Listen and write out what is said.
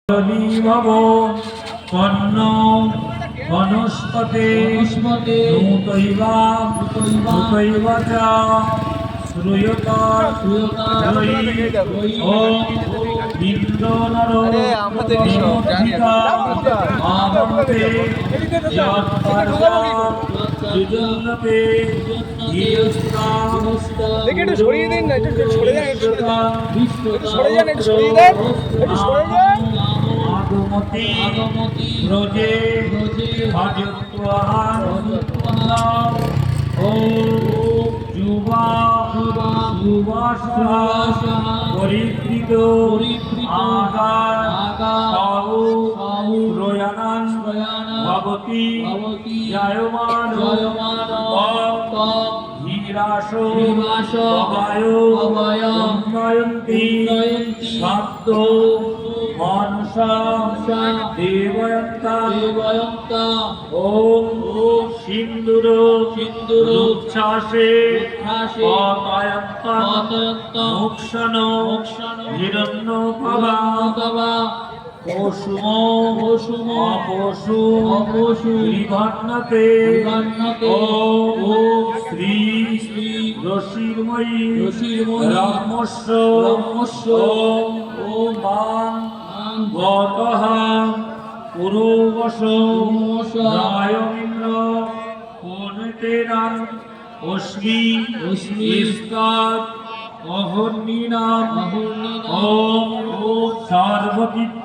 भव पन्न वनस्पते नूतैवा च श्रूयता ओम इंद्रो नरो आवन्ते यत्पर्याप्तजुजन्नते দেখে একটু সরিয়ে দিন না, একটু সরে যান, একটু সরে যান, একটু সরিয়ে দেন, একটু সরে যান। आगमति ब्रजे भजत्वान् ॐ युवाश्वास परिवृत आगार प्रयाणान् भवति जायमान हीराशो अभय उन्नयन्ति शब्द मनसा देवयन्ता ओम सिंदूर रूपचाषे पातयन्ता मोक्षण हिरण्यप्रभा पशुम अपशु विभन्नते ओम श्री रशिर्मयी रामस्य ओम गतः पुरोवश रायमिन्द्र पुनतेरान् अस्मि इस्कात् अहर्निनाम् ॐ